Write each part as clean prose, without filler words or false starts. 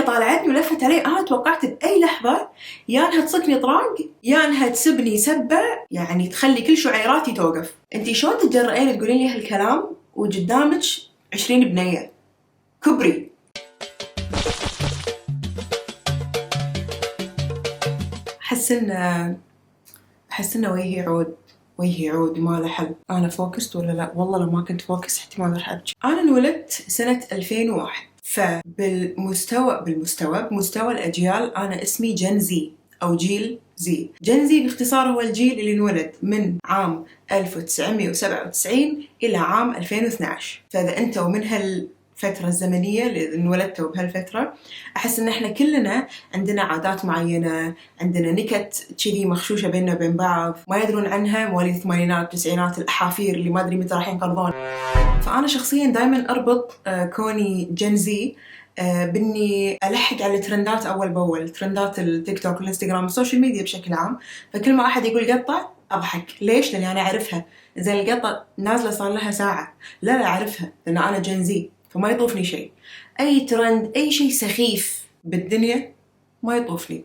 طالعتني ولفت علي، أنا توقعت بأي لحظة يا أنها تصكني طراق يا أنها تسبني سبة يعني تخلي كل شعيراتي توقف. أنتي شلون تتجرئين تقولين لي هالكلام وقدامك 20 بنية؟ كبري. أحس إنه وجهي يعود وما له حل. أنا فوكست ولا لا؟ والله لو ما كنت فوكست احتمال راح أبكي. أنا انولدت سنة 2001، بمستوى الأجيال أنا اسمي جن زي أو جيل زي. جن زي باختصار هو الجيل اللي انولد من عام 1997 إلى عام 2012. فإذا أنتوا من هالفترة الزمنية اللي انولدتوا بهالفترة، أحس إن إحنا كلنا عندنا عادات معينة، عندنا نكت كذي مخشوشة بيننا وبين بعض ما يدرون عنها مواليد الثمانينات والتسعينات، الأحافير اللي ما أدري متى راح ينقرضون. فأنا شخصياً دائماً أربط كوني جن زي بإني ألحق على الترندات أول بأول، ترندات التيك توك والإنستغرام والسوشيال ميديا بشكل عام. فكل ما أحد يقول قطة أضحك. ليش؟ لأني أنا أعرفها. زين القطة نازلة صار لها ساعة، لا أعرفها لأن أنا جن زي، فما يطوفني شيء. أي ترند أي شيء سخيف بالدنيا ما يطوفني،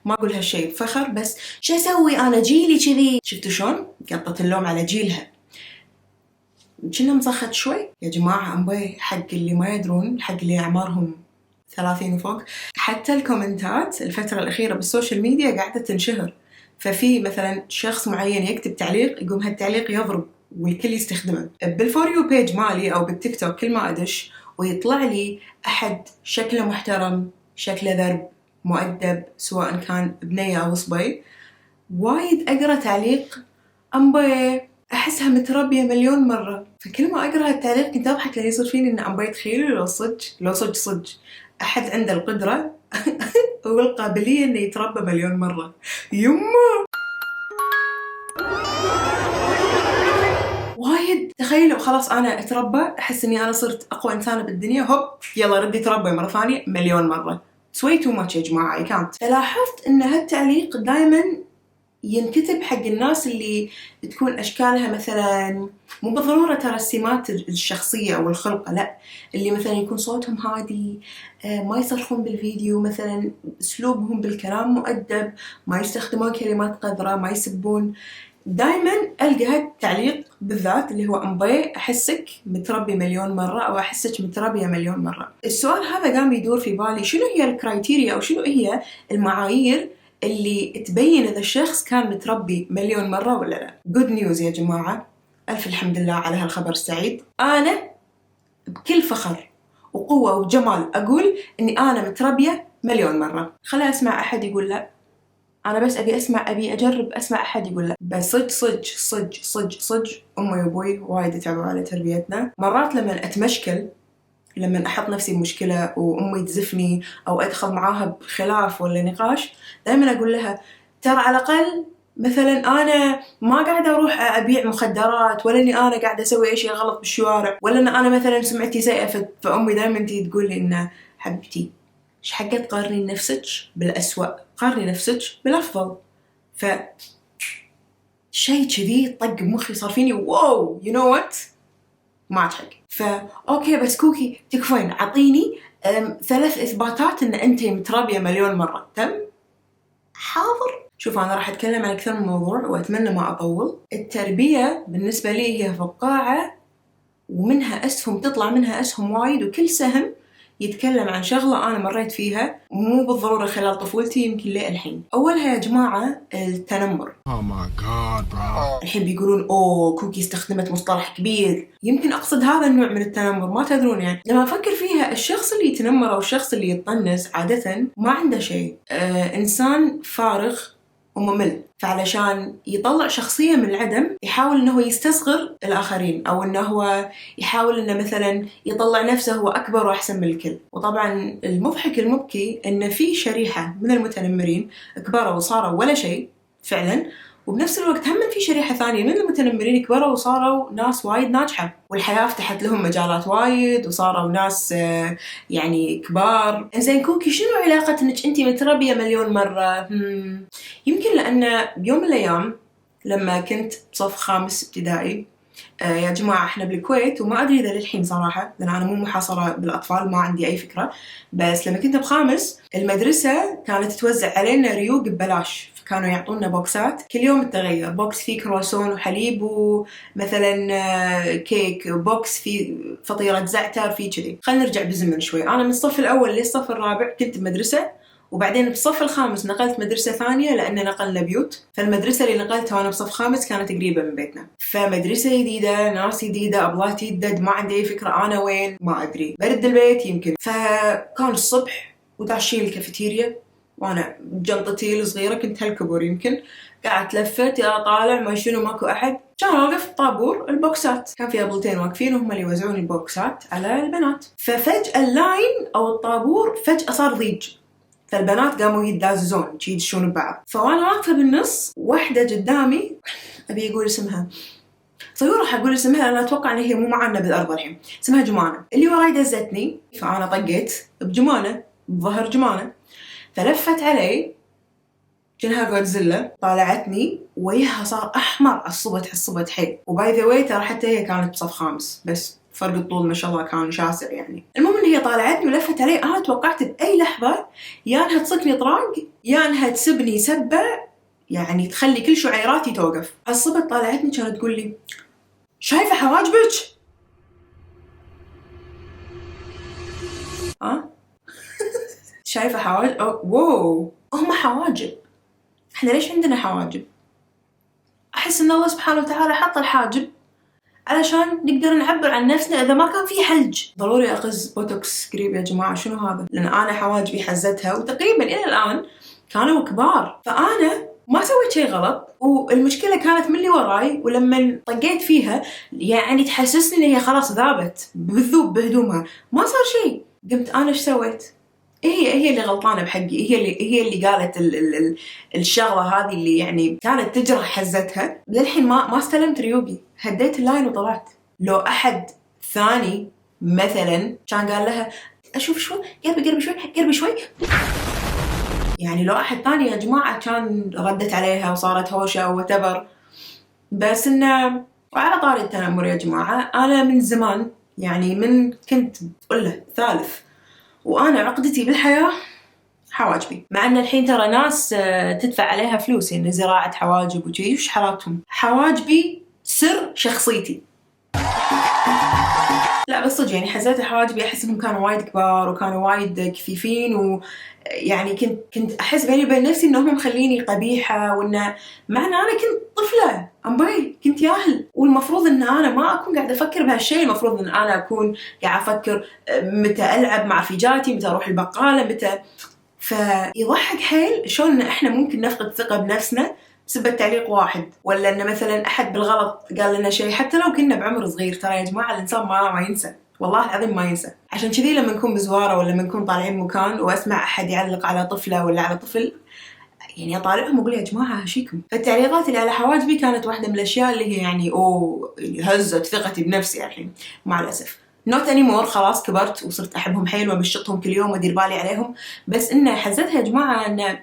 ما أقول هالشيء بفخر، بس شو أسوي أنا جيلي كذي. شفتوا شلون قطت اللوم على جيلها؟ كنا مزخت شوي يا جماعة. أمبي حق اللي ما يدرون، حق اللي أعمارهم 30 وفوق، حتى الكومنتات الفترة الأخيرة بالسوشيال ميديا قاعدة تنشهر. ففي مثلا شخص معين يكتب تعليق، يقوم هالتعليق يضرب والكل يستخدمه. بالفوريو بيج مالي أو بالتيك توك كل ما أدش ويطلع لي أحد شكله محترم، شكله ذرب مؤدب، سواء كان بنية أو صبي، وايد أقرأ تعليق أمبي أحسها متربية مليون مرة. فكل ما أقرأ هالتعليق كنت أضحك لأن يصير فيني إن أمبي تخيلوا لو صدق أحد عنده القدرة والقابلية إنه يتربى مليون مرة. يمه وايد تخيلوا خلاص أنا أتربى، أحس إني أنا صرت أقوى إنسانة بالدنيا، هوب يلا ردي تربي مرة ثانية مليون مرة. way too much يا جماعة. I can't. فلاحظت إن هالتعليق دايماً ينكتب حق الناس اللي تكون أشكالها مثلاً مو بالضرورة ترى السمات الشخصية أو الخلقة، لا، اللي مثلاً يكون صوتهم هادي، ما يصرخون بالفيديو، مثلاً أسلوبهم بالكلام مؤدب، ما يستخدمون كلمات قذرة، ما يسبون. دايماً ألقى هالتعليق بالذات اللي هو أمبي أحسك متربي مليون مرة أو أحسك متربية مليون مرة. السؤال هذا قام يدور في بالي، شنو هي الكرايتيريا أو شنو هي المعايير اللي تبين إذا الشخص كان متربي مليون مرة ولا لا؟ good news يا جماعة، ألف الحمد لله على هالخبر السعيد. أنا بكل فخر وقوة وجمال أقول إني أنا متربية مليون مرة. خلي أسمع أحد يقول لا. أنا بس أبي أجرب أسمع أحد يقول لا. بس صج أمي وأبوي وايد تعبوا على تربيتنا. مرات لما أتمشكل، لما أحط نفسي بمشكلة وأمي تزفني أو أدخل معاها بخلاف ولا نقاش، دائما أقول لها ترى على الأقل مثلا أنا ما قاعدة أروح أبيع مخدرات، ولا إني أنا قاعدة أسوي أي شيء غلط بالشوارع، ولا إن أنا مثلا سمعتي سيئة. فأمي دائما تقول لي إن حبيبتي إيش حقة تقارني نفسك بالأسوأ، قارني نفسك بالأفضل. شيء كذي طق بمخي، صار فيني واو you know what ما أضحك. أوكي بس كوكي تكفين عطيني 3 إثباتات إن أنتي متربية مليون مرة. تم؟ حاضر. شوف أنا راح أتكلم عن أكثر من موضوع وأتمنى ما أطول. التربية بالنسبة لي هي فقاعة ومنها أسهم، تطلع منها أسهم وايد، وكل سهم يتكلم عن شغلة أنا مريت فيها مو بالضرورة خلال طفولتي، يمكن ليه الحين. أولها يا جماعة التنمر. Oh my God bro. الحين بيقولون أوه كوكي استخدمت مصطلح كبير، يمكن أقصد هذا النوع من التنمر، ما تدرون يعني. لما أفكر فيها الشخص اللي يتنمر أو الشخص اللي يتطنز عادة ما عنده شيء، إنسان فارغ وممل، فعلشان يطلع شخصية من العدم يحاول إنه يستصغر الآخرين، أو إنه هو يحاول إنه مثلاً يطلع نفسه هو أكبر وأحسن من الكل. وطبعاً المضحك المبكي إن في شريحة من المتنمرين كبروا وصاروا ولا شيء فعلاً، وبنفس الوقت هم في شريحة ثانية من المتنمرين كبروا وصاروا ناس وايد ناجحة، والحياة فتحت لهم مجالات وايد وصاروا ناس يعني كبار. إنزين كوكي شنو علاقة إنك أنتي متربية مليون مرة؟ يمكن لأن بيوم من الأيام لما كنت بصف 5 ابتدائي يا جماعة احنا بالكويت، وما ادري اذا للحين صراحة لان انا مو محاصرة بالاطفال ما عندي اي فكرة، بس لما كنت بخامس المدرسة كانت توزع علينا ريوق ببلاش، كانوا يعطونا بوكسات كل يوم تغير، بوكس فيه كرواسون وحليب ومثلا كيك، بوكس فيه فطيرة زعتر، فيه كذي. خلينا نرجع بالزمن شوي. أنا من الصف الأول للصف الرابع كنت بمدرسة، وبعدين بالصف الخامس نقلت مدرسة ثانية لأن نقلنا بيوت، فالمدرسة اللي نقلتها وأنا بصف خامس كانت قريبة من بيتنا، فمدرسة جديدة، ناس جديدة، أبلات جدد، ما عندي أي فكرة أنا وين، ما أدري، برد البيت يمكن. فكان الصبح وداشين الكافيتيريا، وانا جنطتي الصغيره كنت هالكبر يمكن، قاعد تلفت يا طالع ما شنو ماكو احد، كان واقف طابور البوكسات، كان في ابلتين واقفين وهم اللي يوزعون البوكسات على البنات. ففجاه اللاين او الطابور فجاه صار ضيج، فالبنات قاموا يتداززون يدشون ببعض، فوانا واقفه بالنص واحده قدامي ابي اقول اسمها، صيورة حقول اسمها لأن أتوقع إن هي مو معنا بالأرض الحين، اسمها جمانة. اللي وراي دزتني فأنا طقيت بجمانة، بظهر جمانة، فلفت علي كأنها جودزيلا، طالعتني وجهها صار أحمر، عصبت حيل. وباي ذا واي ترى حتى هي كانت بصف خامس، بس فرق الطول ما شاء الله كان شاسع يعني. المهم إن هي طالعتني ولفت علي، أنا توقعت بأي لحظة يا إنها تصكني طراق يا إنها تسبني سبة يعني تخلي كل شعيراتي توقف. عصبت طالعتني كانت تقول لي شايفة حواجبك؟ شايفة حواجب؟ واو، هم حواجب؟ احنا ليش عندنا حواجب؟ احس ان الله سبحانه وتعالى حط الحاجب علشان نقدر نعبر عن نفسنا اذا ما كان في حلج. ضروري اقز بوتوكس قريب يا جماعة، شنو هذا؟ لان انا حواجبي حزتها وتقريبا الى الان كانوا كبار، فانا ما سويت شيء غلط، والمشكلة كانت من اللي وراي، ولما طقيت فيها يعني تحسسني ان هي خلاص ذابت بذوب بهدومها، ما صار شيء. قمت انا ايش سويت؟ هي اللي غلطانة بحقي، هي اللي قالت الشغلة هذه اللي يعني كانت تجرح حزتها. للحين ما استلمت ريوقي، هديت اللاين وطلعت. لو أحد ثاني مثلا كان قال لها أشوف شوي قربي شوي، يعني لو أحد ثاني يا جماعة كان ردت عليها وصارت هوشة أو whatever. بس إنه وعلى طاري التنمر يا جماعة، أنا من زمان يعني من كنت أقول له ثالث وأنا عقدتي بالحياة حواجبي، مع أن الحين ترى ناس تدفع عليها فلوس يعني زراعة حواجب وشي، وش حالاتهم؟ حواجبي سر شخصيتي. لا بس صدق يعني حزات حواجبي أحس إنهم كانوا وايد كبار وكانوا وايد كثيفين، ويعني كنت أحس بيني وبين نفسي إنهم مخليني قبيحة، وإنه مع إن أنا كنت طفلة أمبي كنت ياهل، والمفروض إن أنا ما أكون قاعدة أفكر بهالشيء، المفروض إن أنا أكون قاعدة أفكر متى ألعب مع رفيجاتي، متى أروح البقالة، متى. فيضحك حيل شلون إن إحنا ممكن نفقد ثقة بنفسنا بسبب تعليق واحد، ولا إن مثلا أحد بالغلط قال لنا شيء حتى لو كنا بعمر صغير. ترى يا جماعة الإنسان ما ينسى، والله العظيم ما ينسى. عشان كذي لما نكون بزوارة ولا لما نكون طالعين مكان وأسمع أحد يعلق على طفلة ولا على طفل، يعني أطالعهم وأقول يا جماعة هشيكم. فالتعليقات اللي على حواجبي كانت واحدة من الأشياء اللي هي يعني هزت ثقتي بنفسي الحين مع الأسف. not anymore، خلاص كبرت وصرت أحبهم حيل وأبشطهم كل يوم وأدير بالي عليهم، بس إنه حزتها يا جماعة إنه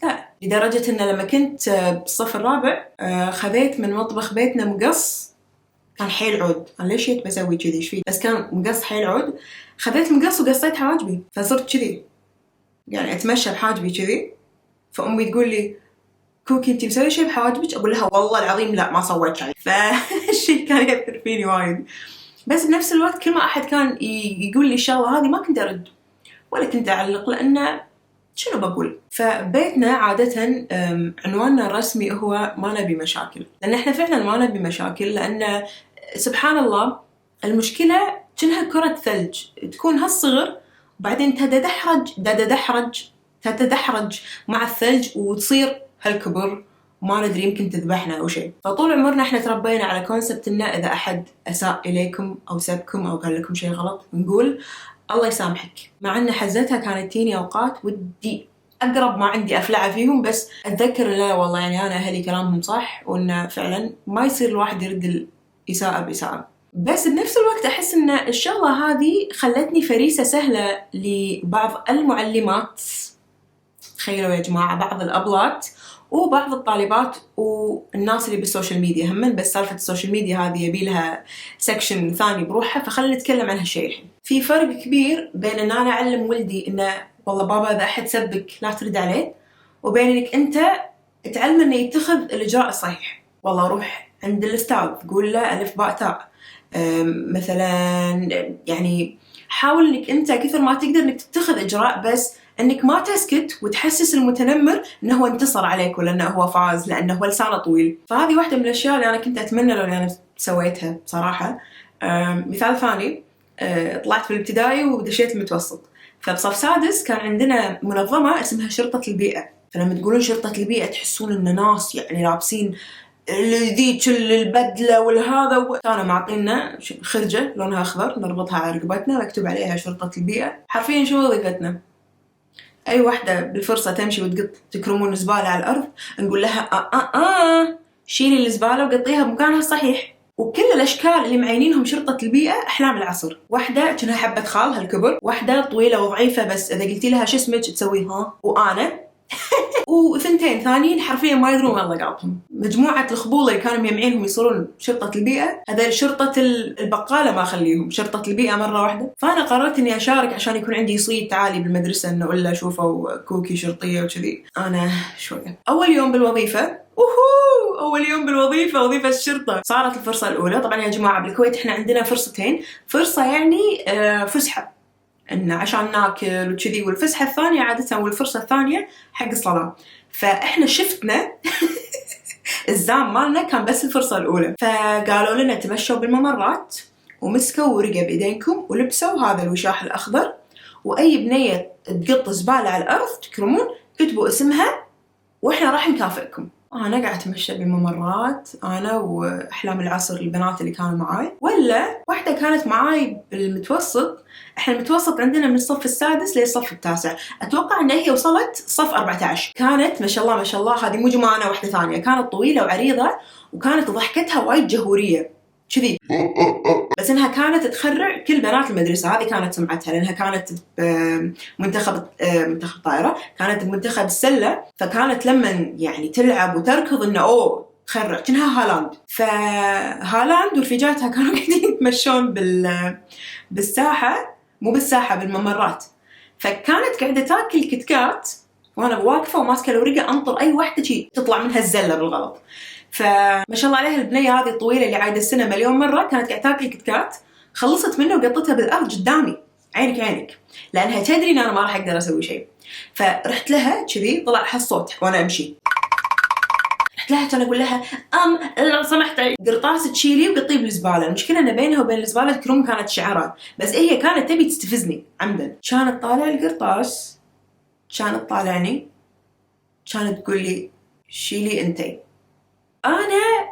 لا، لدرجة إنه لما كنت بالصف الرابع خذيت من مطبخ بيتنا مقص، كان حيل عود، أنا ليش جيت بسوي كذي إيش فيه، بس كان مقص حيل عود، خذيت مقص وقصيت حواجبي، فصرت كذي يعني أتمشى بحاجبي كذي. فأمي تقول لي كوكي أنتي مسوي شيء بحواجبك؟ أقول لها والله العظيم لا ما سويت شيء. فالشيء كان يأثر فيني وايد، بس بنفس الوقت كل ما أحد كان يقول لي الشغلة هذه ما كنت أرد ولا كنت أعلق، لأنه شنو بقول. فبيتنا عادة عنواننا الرسمي هو ما نبي مشاكل، لأن إحنا فعلا ما نبي مشاكل، لأن سبحان الله المشكلة كأنها كرة ثلج تكون هالصغر وبعدين تتدحرج مع الثلج وتصير هالكبر، وما ندري يمكن تذبحنا أو شيء. فطول عمرنا إحنا تربينا على كونسبت إنه إذا أحد أساء إليكم أو سبكم أو قال لكم شيء غلط نقول الله يسامحك، مع أن حزتها كانت تيني أوقات ودي أقرب ما عندي أفلعه فيهم، بس أتذكر لا والله يعني أنا أهلي كلامهم صح، وإنه فعلا ما يصير الواحد يرد الإساءة بإساءة. بس بنفس الوقت أحس إن الشغلة هذه خلتني فريسة سهلة لبعض المعلمات. تخيلوا يا جماعة بعض الأبلات وبعض الطالبات والناس اللي بالسوشيال ميديا هم. بس سالفة السوشيال ميديا هذه يبي لها سكشن ثاني بروحها، فخلنا نتكلم عن هالشيء الحين. في فرق كبير بين ان انا اعلم ولدي انه والله بابا اذا احد سبك لا ترد عليه، وبين انك انت تعلمه انه يتخذ الاجراء الصحيح. والله روح عند الاستاذ قول له الف باء تاء مثلا، يعني حاول انك انت كثر ما تقدر انك تتخذ اجراء، بس انك ما تسكت وتحسس المتنمر انه هو انتصر عليك ولا انه هو فاز لانه هو لسانه طويل. فهذه واحدة من الاشياء اللي انا كنت اتمنى لو انا سويتها بصراحة. مثال ثاني، طلعت في الابتدائي ودشيت المتوسط، فبصف سادس كان عندنا منظمة اسمها شرطة البيئة. فلما تقولون شرطة البيئة تحسون ان ناس يعني لابسين ذيك البدلة والهذا، كانوا معطينا خرجة لونها أخضر نربطها على رقبتنا مكتوب عليها شرطة البيئة. حرفيا شو وظيفتنا؟ أي واحدة بالفرصة تمشي وتقط تكرمون زبالة على الأرض نقول لها شيلي الزبالة وقطيها بمكانها الصحيح. وكل الأشكال اللي معينينهم شرطة البيئة أحلام العصر. واحدة كأنها حبة خال هالكبر، واحدة طويلة وضعيفة بس إذا قلتي لها شو اسمك تسوي ها، وأنا وثنتين ثانيين حرفيا ما يدرون والله قاطهم. مجموعة الخبول اللي كانوا مجمعينهم يصيرون شرطة البيئة، هذا شرطة البقالة ما أخليهم شرطة البيئة مرة واحدة. فأنا قررت إني أشارك عشان يكون عندي صيت عالي بالمدرسة إنه إلا شوفوا كوكي شرطية وكذي. أنا شوية أول يوم بالوظيفة، أول يوم بالوظيفة، وظيفة الشرطة، صارت الفرصة الأولى. طبعا يا جماعة بالكويت إحنا عندنا فرصتين، فرصة يعني فسحة إن عشان ناكل وكذي، والفسحة الثانية عادة والفرصة الثانية حق الصلاة. فإحنا شفتنا الزام مالنا كان بس الفرصة الأولى، فقالوا لنا تمشوا بالممرات ومسكوا ورقة بإيدينكم ولبسوا هذا الوشاح الأخضر، وأي بنية تقط زبالة على الأرض تكرمون كتبوا اسمها وإحنا راح نكافئكم. أنا قاعدة أتمشى بالممرات أنا وأحلام العصر البنات اللي كانوا معاي. ولا واحدة كانت معاي بالمتوسط، إحنا المتوسط عندنا من الصف السادس للصف التاسع، أتوقع أن هي وصلت صف 14. كانت ما شاء الله ما شاء الله، هذه مو جمانة واحدة ثانية، كانت طويلة وعريضة وكانت ضحكتها وايد جهورية كذي، بس إنها كانت تخرع كل بنات المدرسة. هذه كانت سمعتها لأنها كانت منتخب طائرة، كانت بمنتخب السلة، فكانت لما يعني تلعب وتركض إنه تخرع كأنها هالاند. فهالاند ورفيجاتها كانوا قاعدين يتمشون بالساحة، مو بالساحة بالممرات، فكانت قاعدة تاكل كتكات وأنا واقفة وماسكة الورقة أنطر أي واحدة شي تطلع منها الزلة بالغلط. فما شاء الله عليها البنية هذه الطويلة اللي عايدة السنة مليون مرة كانت قاعدة تاكل كتكات، خلصت منه وقطتها بالأرض قدامي عينك، لأنها تدري إن أنا ما راح أقدر أسوي شيء. فرحت لها كذي طلع هالصوت وأنا أمشي، رحت لها كان أقول لها لو سمحت قرطاس تشيلي وقطيه بالزبالة. المشكلة إن بينها وبين الزبالة كروم كانت شعرات، بس هي كانت تبي تستفزني عمدا. كانت طالع القرطاس، كانت طالعني، كانت تقول لي شيلي أنتي. أنا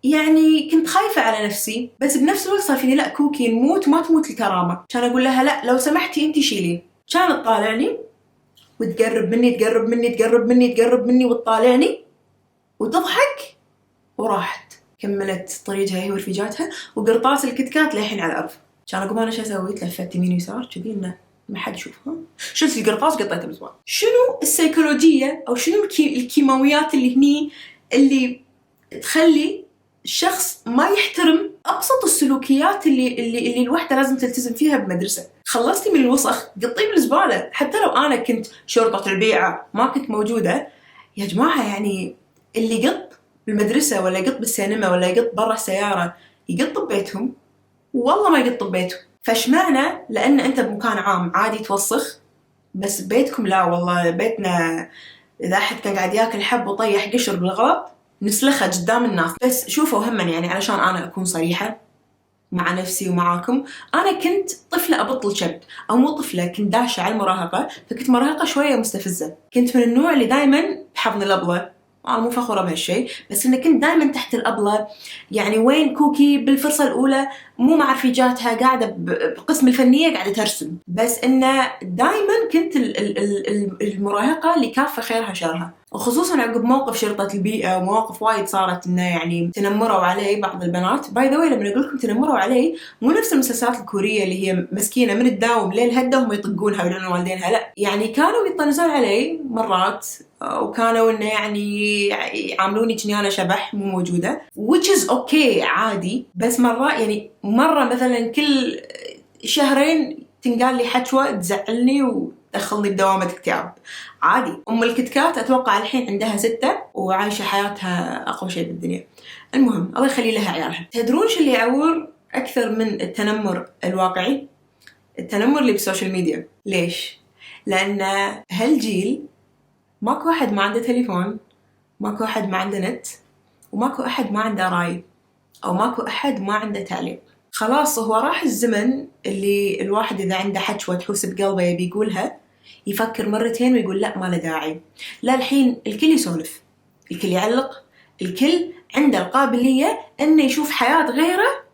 يعني كنت خايفة على نفسي، بس بنفس الوقت صار فيني لا كوكي نموت ما تموت الكرامة. كان أقول لها لا لو سمحتي أنتي شيلي. كانت طالعني وتقرب مني تقرب مني تقرب مني تقرب مني وتطالعني وتضحك وراحت كملت طريقها هي ورفيجاتها وقرطاس الكتكات للحين على الأرض. كان أقول أنا شو أسوي؟ تلفت يمين ويسار كذي إنه ما حد يشوفها، شلت القرطاس قطيته بالزبالة. شنو السيكولوجية أو شنو الكيماويات اللي هني اللي تخلي الشخص ما يحترم أبسط السلوكيات اللي الوحدة لازم تلتزم فيها بمدرسة؟ خلصتي من الوسخ قطيه بالزبالة. حتى لو أنا كنت شرطة البيئة ما كنت موجودة يا جماعة، يعني اللي يقط بالمدرسة ولا يقط بالسينما ولا يقط برا السيارة يقط ببيتهم والله ما يقط ببيتهم. فاشمعنى لأن أنت بمكان عام عادي توسخ بس ببيتكم لا؟ والله بيتنا إذا أحد كان قاعد ياكل حب وطيح قشر بالغلط نسلخه قدام الناس. بس شوفوا همًا يعني علشان أنا أكون صريحة مع نفسي ومعاكم، أنا كنت طفلة أبطل شب، أو مو طفلة، كنت داشة على المراهقة، فكنت مراهقة شوية مستفزة. كنت من النوع اللي دايماً بحضن الأبلة، أنا مو فخورة بهالشيء، بس إن كنت دايماً تحت الأبلة. يعني وين كوكي بالفرصة الأولى مو مع رفيجاتها قاعدة بقسم الفنية قاعدة ترسم، بس إنه دائما كنت المراهقة اللي كافة خيرها شرها، وخصوصا عقب موقف شرطة البيئة ومواقف وايد صارت إنه يعني تنمروا علي بعض البنات. باي ذا واي لما أقول لكم تنمروا علي مو نفس المسلسلات الكورية اللي هي مسكينة من الداوم ليل هدة وهم يطقونها ويقولون والدينها، لا يعني كانوا يطنزون علي مرات، وكانوا إنه يعني يعاملوني كني أنا شبح مو موجودة which is okay عادي. بس مرة يعني مرة مثلا كل شهرين تنقال لي حشوة تزعلني ودخلني بدوامة اكتئاب عادي. أم الكتكات أتوقع الحين عندها 6 وعايشة حياتها أقوى شيء بالدنيا. المهم الله يخلي لها عيالها. تدرون شو اللي يعور أكثر من التنمر الواقعي؟ التنمر اللي بالسوشيال ميديا. ليش؟ لأن هالجيل ماكو أحد ما عنده تليفون، ماكو أحد ما عنده نت، وماكو أحد ما عنده راي، أو ماكو أحد ما عنده تعليق. خلاص هو راح الزمن اللي الواحد إذا عنده حشوة تحوس بقلبه يبي يقولها يفكر مرتين ويقول لا ما له داعي. لا الحين الكل يسولف، الكل يعلق، الكل عنده القابلية إنه يشوف حياة غيره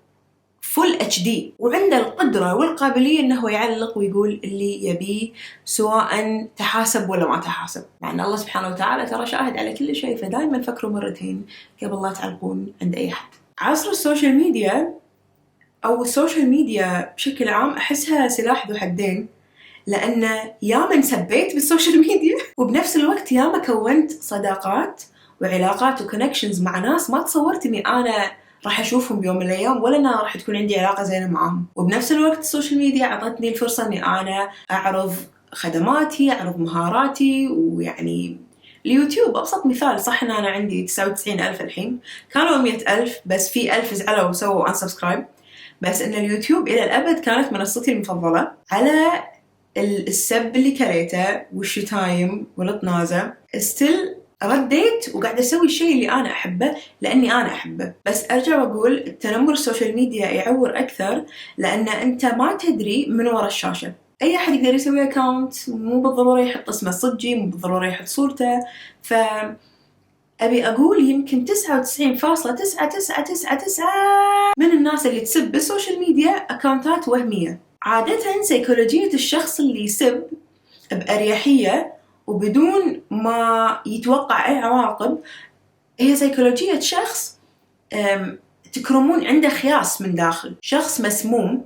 فل HD، وعنده القدرة والقابلية إنه يعلق ويقول اللي يبيه سواء تحاسب ولا ما تحاسب. لأن الله سبحانه وتعالى ترى شاهد على كل شيء، فدائما فكروا مرتين قبل لا تعلقون عند أي حد. عصر السوشيال ميديا أو السوشيال ميديا بشكل عام أحسها سلاح ذو حدين، لأن ياما سبيت بالسوشيال ميديا وبنفس الوقت ياما كونت صداقات وعلاقات وكونكشنز مع ناس ما تصورت إني أنا راح أشوفهم بيوم من الأيام ولا أنا راح تكون عندي علاقة زينة معهم. وبنفس الوقت السوشيال ميديا عطتني الفرصة إني أنا أعرض خدماتي، أعرض مهاراتي. ويعني اليوتيوب أبسط مثال، صح إن أنا عندي 99,000 الحين، كانوا 100,000 بس في 1000 زعلوا وسووا unsubscribe، بس إن اليوتيوب إلى الأبد كانت منصتي المفضلة. على السب اللي كريته والشتايم والطنازة ستيل رديت وقاعدة أسوي الشيء اللي أنا أحبه لأني أنا أحبه. بس أرجع وأقول التنمر السوشيال ميديا يعور أكثر، لأن أنت ما تدري من وراء الشاشة. أي أحد يقدر يسوي أكاونت، مو بالضرورة يحط اسمه الصجي، مو بالضرورة يحط صورته. أبي أقول يمكن 99.9999 من الناس اللي تسب بالسوشيال ميديا أكاونتات وهمية. عادة سيكولوجية الشخص اللي يسب بأريحية وبدون ما يتوقع أي عواقب هي سيكولوجية شخص تكرمون عنده خياس من داخل، شخص مسموم.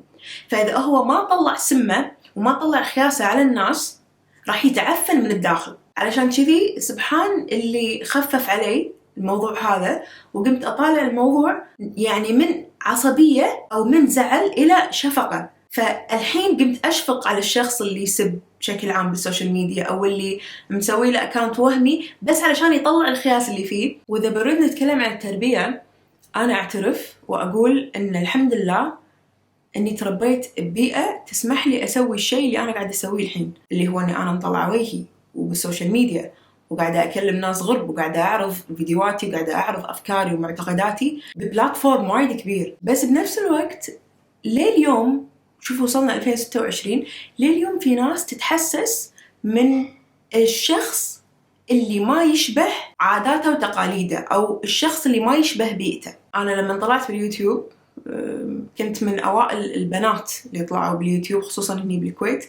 فإذا هو ما طلع سمه وما طلع خياسه على الناس راح يتعفن من الداخل. علشان كذي سبحان اللي خفف علي الموضوع هذا، وقمت أطالع الموضوع يعني من عصبية أو من زعل إلى شفقة. فالحين قمت أشفق على الشخص اللي يسب بشكل عام بالسوشيال ميديا، أو اللي مسوي له أكاونت وهمي بس علشان يطلع الخياس اللي فيه. وإذا بريد نتكلم عن التربية، أنا أعترف وأقول إن الحمد لله أني تربيت ببيئة تسمح لي أسوي الشيء اللي أنا قاعدة أسويه الحين، اللي هو أني أنا مطلع وجهي وبالسوشيال ميديا وقاعدة أكلم ناس غرب وقاعدة أعرض فيديوهاتي وقاعدة أعرض أفكاري ومعتقداتي ببلاتفورم وايد كبير. بس بنفس الوقت لليوم شوفوا وصلنا 2026 لليوم في ناس تتحسس من الشخص اللي ما يشبه عاداته وتقاليده، أو الشخص اللي ما يشبه بيئته. أنا لما طلعت باليوتيوب كنت من أوائل البنات اللي طلعوا باليوتيوب، خصوصاً هني بالكويت.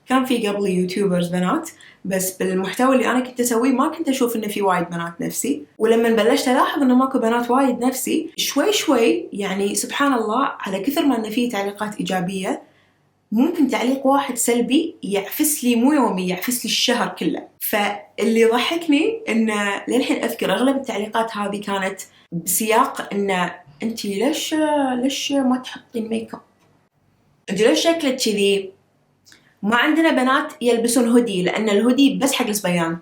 كان في قبل يوتيوبرز بنات، بس بالمحتوى اللي أنا كنت أسويه ما كنت أشوف إنه في وايد بنات نفسي. ولما بلشت ألاحظ إنه ماكو بنات وايد نفسي، شوي شوي يعني سبحان الله على كثر ما إنه فيه تعليقات إيجابية، ممكن تعليق واحد سلبي يعفس لي مو يومي، يعفس لي الشهر كله. فاللي ضحكني إنه للحين أذكر أغلب التعليقات هذه كانت بسياق إنه أنتي ليش ما تحطين ميك اب؟ أنتي ليش شكلك كذي؟ ما عندنا بنات يلبسون هودي لأن الهودي بس حق الصبيان.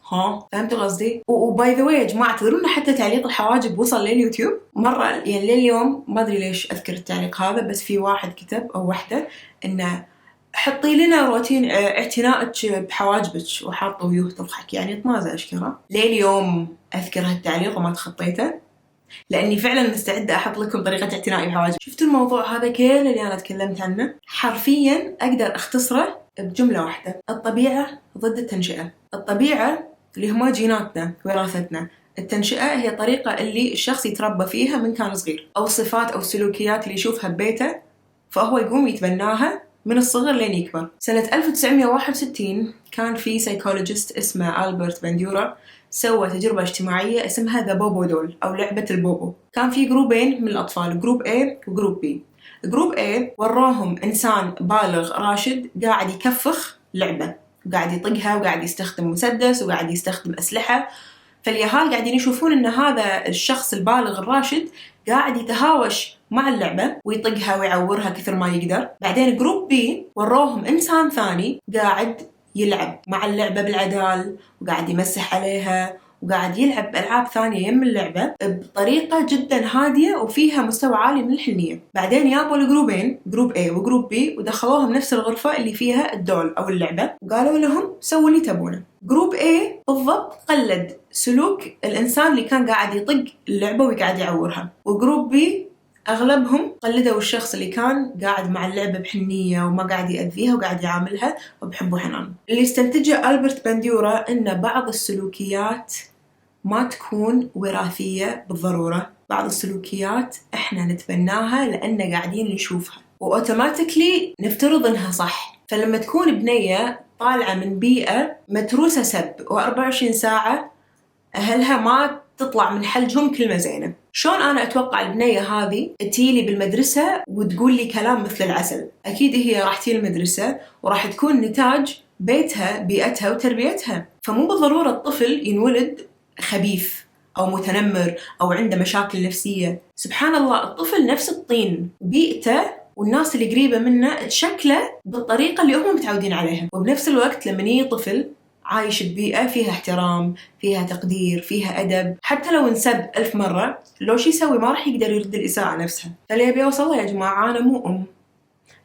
ها فهمتوا قصدي؟ وباي ذا واي يا جماعة، تدرون حتى تعليق الحواجب وصل لليوتيوب مرة، يعني لليوم ما أدري ليش أذكر التعليق هذا، بس في واحد كتب أو واحدة إنه حطي لنا روتين اعتنائك بحواجبك، وحاطوا ويوه تضحك، يعني طنازة أشكرها. لليوم أذكر هالتعليق وما تخطيته، لأني فعلا مستعدة أحط لكم طريقة اعتنائي بحواجبي. شفتوا الموضوع هذا كل اللي أنا تكلمت عنه حرفيا أقدر أختصره بجملة واحدة: الطبيعة ضد التنشئة. الطبيعة اللي هما جيناتنا وراثتنا، التنشئة هي طريقة اللي الشخص يتربى فيها من كان صغير، أو الصفات أو السلوكيات اللي يشوفها ببيته فهو يقوم يتبناها من الصغر لين يكبر. سنة 1961 كان في سايكولوجيست اسمه ألبرت بانديورا سوى تجربة اجتماعية اسمها ذا بوبو دول أو لعبة البوبو. كان في جروبين من الأطفال، جروب A وجروب B. جروب A وروهم إنسان بالغ راشد قاعد يكفخ لعبة، وقاعد يطقها وقاعد يستخدم مسدس وقاعد يستخدم أسلحة. فاليهال قاعدين يشوفون إن هذا الشخص البالغ الراشد قاعد يتهاوش مع اللعبة ويطقها ويعورها كثر ما يقدر. بعدين جروب بي وروهم إنسان ثاني قاعد يلعب مع اللعبة بالعدال وقاعد يمسح عليها وقاعد يلعب ألعاب ثانية يم اللعبة بطريقة جدا هادية وفيها مستوى عالي من الحنية. بعدين يابوا الجروبين، جروب A وجروب B، ودخلوهم نفس الغرفة اللي فيها الدول أو اللعبة وقالوا لهم سووا اللي تبونه. جروب A بالضبط قلد سلوك الإنسان اللي كان قاعد يطق اللعبة وقاعد يعورها، وجروب B أغلبهم قلدوا الشخص اللي كان قاعد مع اللعبة بحنية وما قاعد يأذيها وقاعد يعاملها وبحب وحنان. اللي استنتجه ألبرت بانديورا إن بعض السلوكيات ما تكون وراثية بالضرورة، بعض السلوكيات إحنا نتبناها لأننا قاعدين نشوفها وأوتوماتيكلي نفترض إنها صح. فلما تكون بنية طالعة من بيئة متروسة سب و24 ساعة أهلها ما تطلع من حلجهم كلمة زينة، شلون أنا أتوقع البنية هذه تيلي بالمدرسة وتقول لي كلام مثل العسل؟ أكيد هي راح تيلي المدرسة وراح تكون نتاج بيتها، بيئتها وتربيتها. فمو بالضرورة الطفل ينولد خبيث أو متنمر أو عنده مشاكل نفسية. سبحان الله، الطفل نفس الطين، بيئته والناس اللي قريبة منه تشكله بالطريقة اللي هم متعودين عليها. وبنفس الوقت لما يجي طفل عايش ببيئة فيها احترام، فيها تقدير، فيها أدب، حتى لو انسب 1000 مرة لو شي يسوي ما راح يقدر يرد الإساءة نفسها. فاللي أبي أوصله يا جماعة، أنا مو أم،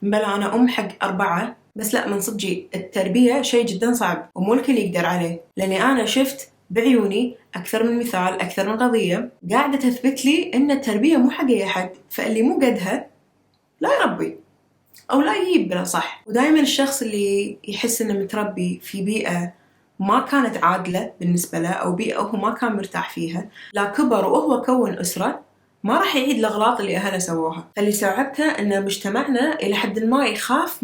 بلا أنا أم حق 4، بس لا، من صدقي التربية شيء جدا صعب ومو الكل يقدر عليه، لأني أنا شفت بعيوني أكثر من مثال، أكثر من قضية قاعدة تثبت لي إن التربية مو حق أي أحد. فاللي مو قدها لا يربي أو لا يجيب بلا صح. ودائما الشخص اللي يحس إنه متربي في بيئة ما كانت عادلة بالنسبة له أو بيئة هو ما كان مرتاح فيها، لا كبر وهو كون أسرة، ما راح يعيد الأغلاط اللي أهله سووها. فاللي استوعبته أن مجتمعنا إلى حد ما يخاف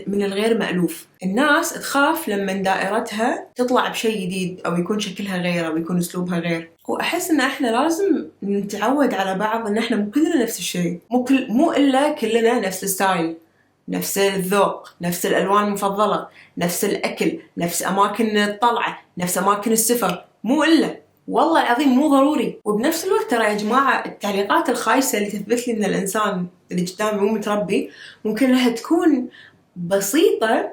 من الغير مألوف. الناس تخاف لما دائرتها تطلع بشيء جديد أو يكون شكلها غير أو يكون أسلوبها غير. وأحس إن إحنا لازم نتعود على بعض، إن إحنا مو كلنا نفس الشيء، مو إلا كلنا نفس الستايل، نفس الذوق، نفس الألوان المفضلة، نفس الأكل، نفس أماكن الطلعة، نفس أماكن السفر، مو إلا، والله العظيم مو ضروري. وبنفس الوقت ترى يا جماعة التعليقات الخايسة اللي تثبت لي إن الإنسان اللي قدامي مو متربي ممكن لها تكون بسيطة،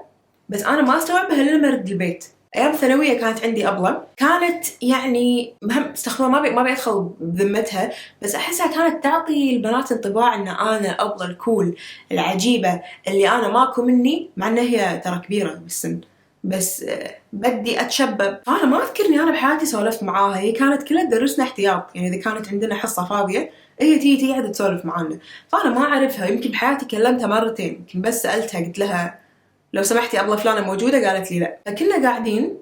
بس أنا ما استوعبها لما أرد البيت. أيام ثانوية كانت عندي أبلة، كانت يعني مهم استخدمها، ما بيدخل بذمتها، بس أحسها كانت تعطي البنات انطباع إن أنا أبلة الكول العجيبة اللي أنا ماكو مني، مع إنها هي ترى كبيرة بالسن بس بدي أتشبب. أنا ما أذكرني أنا بحياتي سولفت معاها، هي كانت كلها تدرسنا احتياط، يعني إذا كانت عندنا حصة فاضية هي تيجي قاعدة تسولف معانا. فأنا ما أعرفها، يمكن بحياتي كلمتها مرتين، يمكن بس سألتها قلت لها لو سمحتي أبلة فلانة موجودة، قالت لي لا. فكنا قاعدين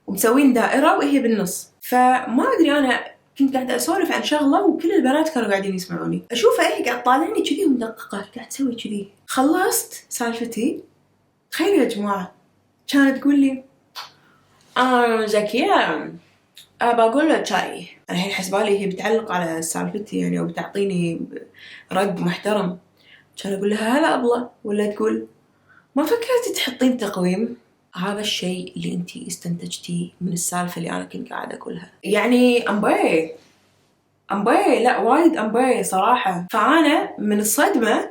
ومسوين دائرة وهي بالنص، فما أدري أنا كنت قاعدة أسولف عن شغلة وكل البنات كانوا قاعدين يسمعوني، أشوفها هي قاعد طالعني كذي ومدققة قاعد تسوي كذي. خلصت سالفتي، تخيلوا يا جماعة كانت تقول لي زكية بقول له شاي. أنا الحين حسبالي هي بتعلق على سالفتي يعني أو بتعطيني رد محترم. كان أقول لها هلا أبلة، ولا تقول ما فكرتي تحطين تقويم؟ هذا الشيء اللي انتي استنتجتيه من السالفة اللي أنا كنت قاعدة أقولها. يعني أمبي لا وايد أمبي صراحة. فأنا من الصدمة،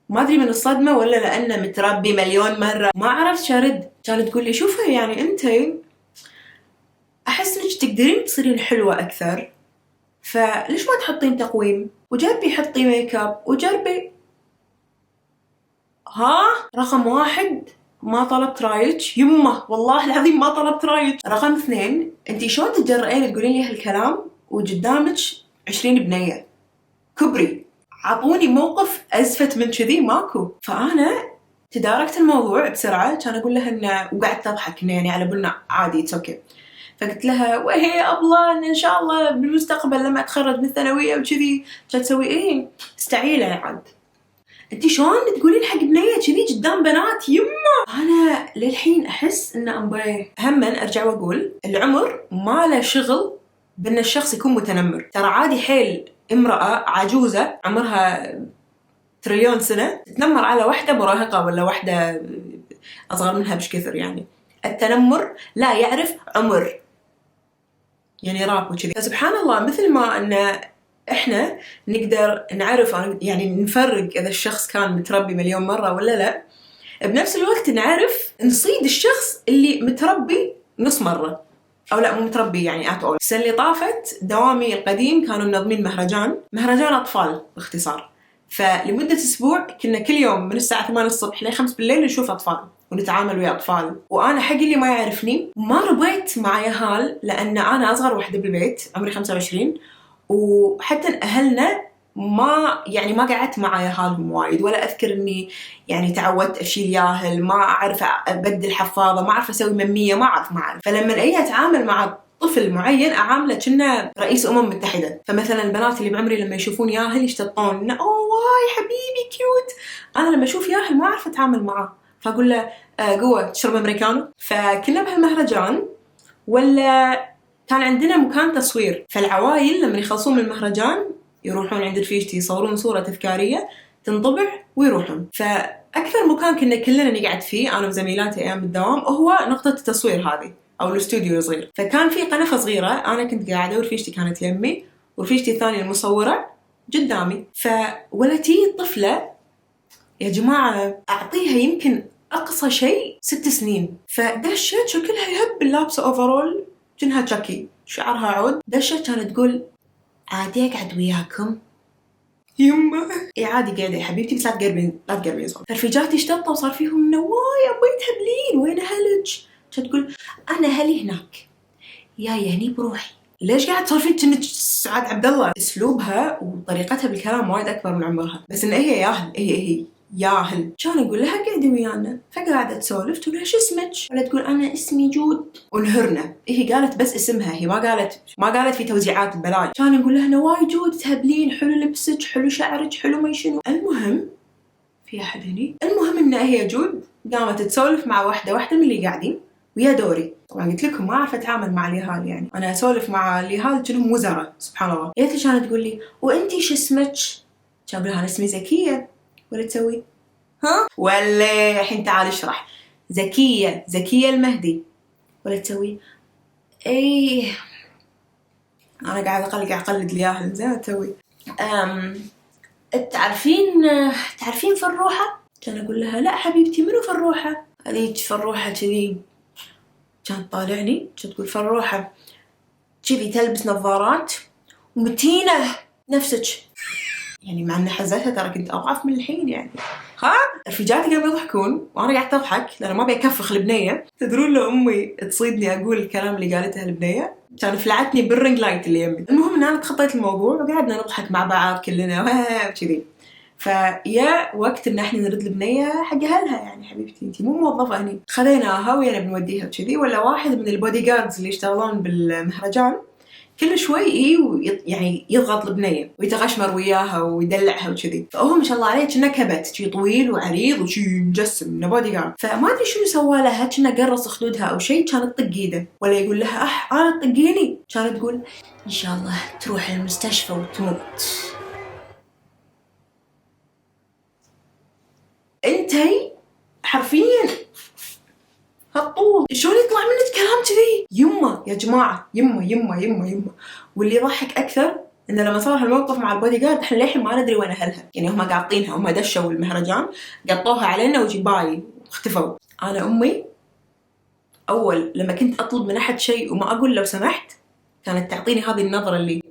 ما أدري من الصدمة ولا لأنه متربي مليون مرة ما عرفت شرد. كانت تقول لي شوفي يعني انتي أحس إنك تقدرين تصيرين حلوة أكثر، فليش ما تحطين تقويم وجربي حطي ميك اب وجربي. رقم 1 ما طلبت رايك يمه، والله العظيم ما طلبت رايك. رقم 2 انتي شلون تتجرئين تقولين لي هالكلام وقدامك 20 بنية؟ كبري، عطوني موقف أزفت من كذي ماكو. فأنا تداركت الموضوع بسرعة، كان أقول لها إنه وقعدت تضحك إنه يعني على بالنا عادي it's okay. فقلت لها وهي أبلة إن شاء الله بالمستقبل لما أتخرج من الثانوية وكذي. كانت تسوي إيه استعيلة عاد، انتي شلون تقولين حق بنية كذي قدام بنات يمه؟ انا للحين احس ان امبي هما ارجع واقول العمر ما له شغل بان الشخص يكون متنمر. ترى عادي حيل امرأة عجوزة عمرها تريليون سنة تتنمر على واحدة مراهقة ولا واحدة اصغر منها بش كثر. يعني التنمر لا يعرف عمر، يعني راب وكذي. فسبحان الله مثل ما ان احنا نقدر نعرف يعني نفرق اذا الشخص كان متربي مليون مرة ولا لا، بنفس الوقت نعرف نصيد الشخص اللي متربي نص مرة او لا مو متربي يعني اتقول. السنة اللي طافت دوامي القديم كانوا منظمين مهرجان اطفال باختصار، فلمدة اسبوع كنا كل يوم من الساعة 8 الصبح ل 5 بالليل نشوف اطفال ونتعامل ويا اطفال. وانا حق اللي ما يعرفني ما ربيت مع يهال لان انا اصغر وحدة بالبيت عمري 25، وحتى اهلنا ما قعدت مع ياهالهم وايد، ولا اذكر اني يعني تعودت اشيل ياهل، ما اعرف ابدل حفاضه، ما اعرف اسوي مميه، ما اعرف. فلما اجي اتعامل مع طفل معين اعامله كأنه رئيس متحده. فمثلا البنات اللي بعمري لما يشوفون ياهل يشتطون اوه واي حبيبي كيوت. انا لما اشوف ياهل ما اعرف اتعامل معاه، فاقول له قوه تشرب امريكانو. فكنا بهالمهرجان ولا كان عندنا مكان تصوير، فالعوايل لما يخلصون من المهرجان يروحون عند رفيجتي يصورون صورة تذكارية تنطبع ويروحون. فأكثر مكان كنا كلنا نقعد فيه أنا وزميلاتي أيام الدوام هو نقطة التصوير هذه أو الاستوديو الصغير. فكان في قنفة صغيرة أنا كنت قاعدة ورفيجتي كانت يمي ورفيجتي الثانية المصورة قدامي. فولتي طفلة يا جماعة أعطيها يمكن أقصى شيء 6 سنين، فدشت شكلها يهب لابسة أوفرول جنها تشاكي شعرها عود. دشت كانت تقول عادي أقعد وياكم يمه. إيه عادي قاعدة يا حبيبتي بس لا تقربين صوت. فرفيجاتي اشتطوا وصار فيهم نوايا أبوي تهبلين وين أهلك؟ كانت تقول أنا أهلي هناك يا هني بروحي. ليش قاعد تسولفين كأنك سعاد عبد الله؟ أسلوبها وطريقتها بالكلام وايد أكبر من عمرها، بس إن هي ياهل هي ياهل. كان أقول لها قاعدي ويانا، فقاعدة تسولف تقول لها شو اسمك؟ ولا تقول أنا اسمي جود. ونهرنا هي قالت بس اسمها، هي ما قالت في توزيعات ببلاش. كان نقول لها نواي جود تهبلين، حلو لبسك، حلو شعرك، حلو ما شنو. المهم في أحد هني، المهم إن هي جود قامت تسولف مع واحدة من اللي قاعدين ويا دوري. طبعا قلت لكم ما أعرف أتعامل مع اليهال، يعني أنا أسولف مع اليهال كأنهم وزراء سبحان الله. قالت لي كانت تقول لي وأنتي شو اسمك؟ كان أقول لها أنا اسمي زكية. ولا تسوي ها ولا الحين تعال اشرح زكية المهدي. ولا تسوي ايه انا قاعد اقلد الياهل زين تسوي تعرفين فروحة؟ كان اقول لها لا حبيبتي منو فروحة؟ هذيك فروحة كذي. كانت طالعني كانت تقول فروحة كذي تلبس نظارات ومتينة نفسك. يعني مع ان حزتها ترى كنت اضعف من الحين يعني. رفيجاتي قاموا يضحكون وانا قاعده اضحك لان ما بيكفخ البنيه. تدرون لو امي تصيدني اقول الكلام اللي قالته البنيه كان فلعتني بالرينج لايت اللي يمي. المهم ان انا تخطيت الموضوع وقعدنا نضحك مع بعض كلنا وكذي. فيا وقت ان احنا نرد البنيه حق اهلها، يعني حبيبتي انتي مو موظفه هني. خذيناها ويانا بنوديها وكذي. ولا واحد من البودي جاردز اللي يشتغلون بالمهرجان كل شوي يعني يضغط البنية ويتغشمر وياها ويدلعها وكذي. فهو ما شاء الله عليه كنا كبت شي طويل وعريض وشي مجسم نبودي جارد. فما ادري شنو سوى لها، كنا قرص خدودها او شيء كانت تطق ايده. ولا يقول لها انا تطقيني، كانت تقول ان شاء الله تروح المستشفى وتموت. انتي حرفيا هالطول شلون يطلع منك كلام كذي؟ يمه يا جماعه يمه. واللي يضحك اكثر انه لما صار هالموقف مع البودي جارد احنا للحين ما ندري وين اهلها. يعني هم قاطينها، هم دشوا المهرجان قطوها علينا وجباي واختفوا. انا امي اول لما كنت اطلب من احد شيء وما اقول لو سمحت كانت تعطيني هذه النظره اللي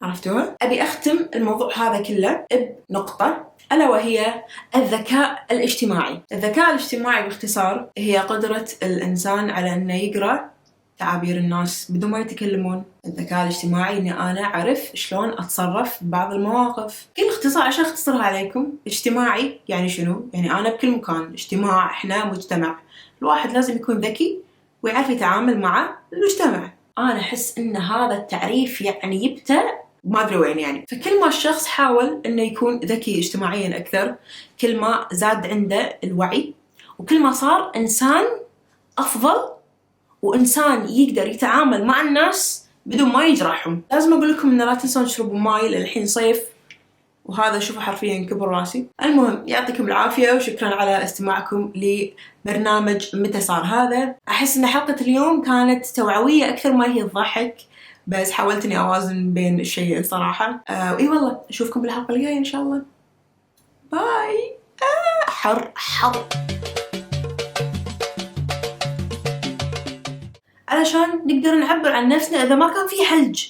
عرفتوها. ابي اختم الموضوع هذا كله بنقطه ألا وهي الذكاء الاجتماعي. الذكاء الاجتماعي باختصار هي قدرة الإنسان على أنه يقرأ تعابير الناس بدون ما يتكلمون. الذكاء الاجتماعي أني أنا أعرف شلون أتصرف ببعض المواقف. كل اختصار عشان أختصرها عليكم، اجتماعي يعني شنو؟ يعني أنا بكل مكان اجتماع، إحنا مجتمع. الواحد لازم يكون ذكي ويعرف يتعامل مع المجتمع. أنا أحس إن هذا التعريف يعني يبتع ما أدري وين يعني. فكل ما الشخص حاول إنه يكون ذكي اجتماعيا أكثر، كل ما زاد عنده الوعي، وكل ما صار إنسان أفضل وإنسان يقدر يتعامل مع الناس بدون ما يجرحهم. لازم أقول لكم إن لا تنسون تشربوا ماي لأن الحين صيف، وهذا شوفوا حرفيا كبر راسي. المهم يعطيكم العافية وشكرا على استماعكم لبرنامج متى صار هذا. أحس إن حلقة اليوم كانت توعوية أكثر ما هي تضحك، بس حاولت إني أوازن بين الشيئين صراحة. وإي والله أشوفكم بالحلقة الجاية إن شاء الله. باي. حر علشان نقدر نعبر عن نفسنا إذا ما كان في حلج.